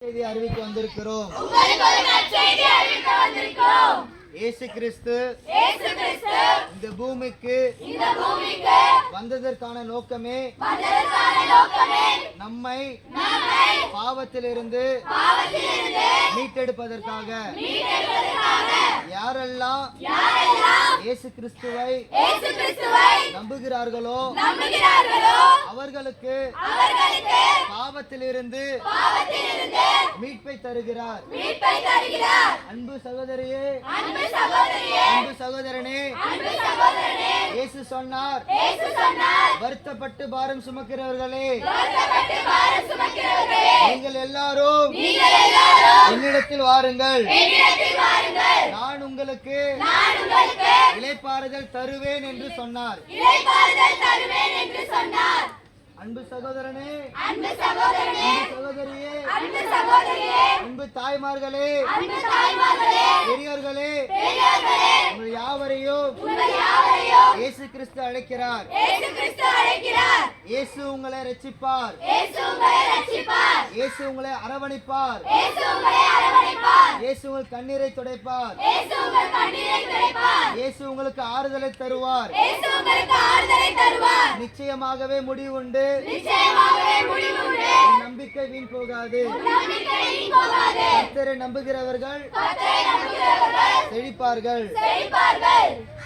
செய்தி அறிவிக்க வந்திருக்கிறோம். இயேசு கிறிஸ்து இந்த பூமிக்கு வந்ததற்கான நோக்கமே நம்மை பாவத்திலிருந்து மீட்டெடுப்பதற்காக. யாரெல்லாம் இயேசு கிறிஸ்துவை நம்புகிறார்களோ அவர்களுக்கு பாவத்திலிருந்து மீட்பை தருகிறார். அன்பு சகோதரியே, அன்பு சகோதரனே, இயேசு சொன்னார், வருத்தப்பட்டு பாரம் சுமக்கிறவர்களே, நீங்கள் எல்லாரும் என்னிடத்தில் வாருங்கள், நான் உங்களுக்கு இளைப்பாறுதல் தருவேன் என்று சொன்னார். அன்பு சகோதரனே, அன்பு சகோதரியே, அன்பு தாய்மார்களே, பெரியோர்களே, உங்கள் யாவரையும் இயேசு கிறிஸ்து அழைக்கிறார். இயேசு உங்களை ரட்சிப்பார். இயேசு உங்களை அரவணைப்பார். இயேசு உங்கள் கண்ணீரை துடைப்பார். இயேசு உங்களுக்கு ஆறுதலை தருவார். நிச்சயமாகவே முடிவுண்டு. நம்பிக்கை வீண் போகாது. கர்த்தரை நம்புகிறவர்கள் செழிப்பார்கள்.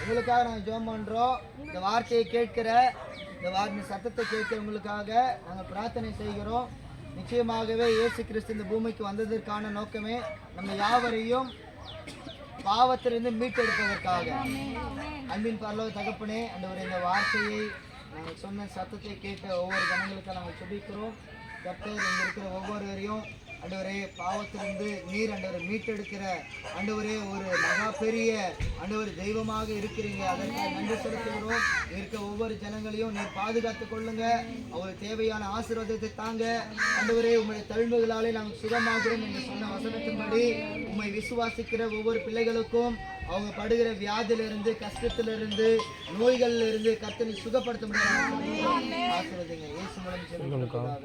உங்களுக்காக நாங்கள் ஜெபம் பண்றோம். இந்த வார்த்தையை கேட்கிற, இந்த சத்தத்தை கேட்கிறவங்களுக்காக நாங்கள் பிரார்த்தனை செய்கிறோம். நிச்சயமாகவே இயேசு கிறிஸ்து இந்த பூமிக்கு வந்ததற்கான நோக்கமே நம்ம யாவரையும் பாவத்திலிருந்து மீட்டெடுப்பதற்காக. அன்பின் பரலோக தகப்பனே, ஆண்டவரே, இந்த வார்த்தையை நாங்கள் சொன்ன சத்தத்தை கேட்ட ஒவ்வொரு ஜனங்களுக்கும் நாங்கள் சொல்லிக்கிறோம். கர்த்தர் இங்கே இருக்கிற ஒவ்வொருவரையும் ஆண்டவரே பாவத்திலிருந்து நீர் ஆண்டவரை மீட்டெடுக்கிற ஆண்டவரே ஒரு மகா பெரிய ஆண்டவர் தெய்வமாக இருக்கிறீங்க. அதற்கு நன்றி செலுத்துகிறோம். இருக்க ஒவ்வொரு ஜனங்களையும் நீர் பாதுகாத்துக் கொள்ளுங்க. அவருக்கு தேவையான ஆசீர்வாதத்தை தாங்க. ஆண்டவரே, உங்களுடைய தழும்புகளாலே நாங்கள் சுகமாகிறோம் என்று சொன்ன வசனத்தின்படி உம்மை விசுவாசிக்கிற ஒவ்வொரு பிள்ளைகளுக்கும் அவங்க படுகிற வியாதியிலிருந்து, கஷ்டத்திலிருந்து, நோய்களில் இருந்து கர்த்தரை சுகப்படுத்த முடியாது. ஆசீர்வதிங்க. இயேசு மூலம் ஜெபிக்கிறோம்.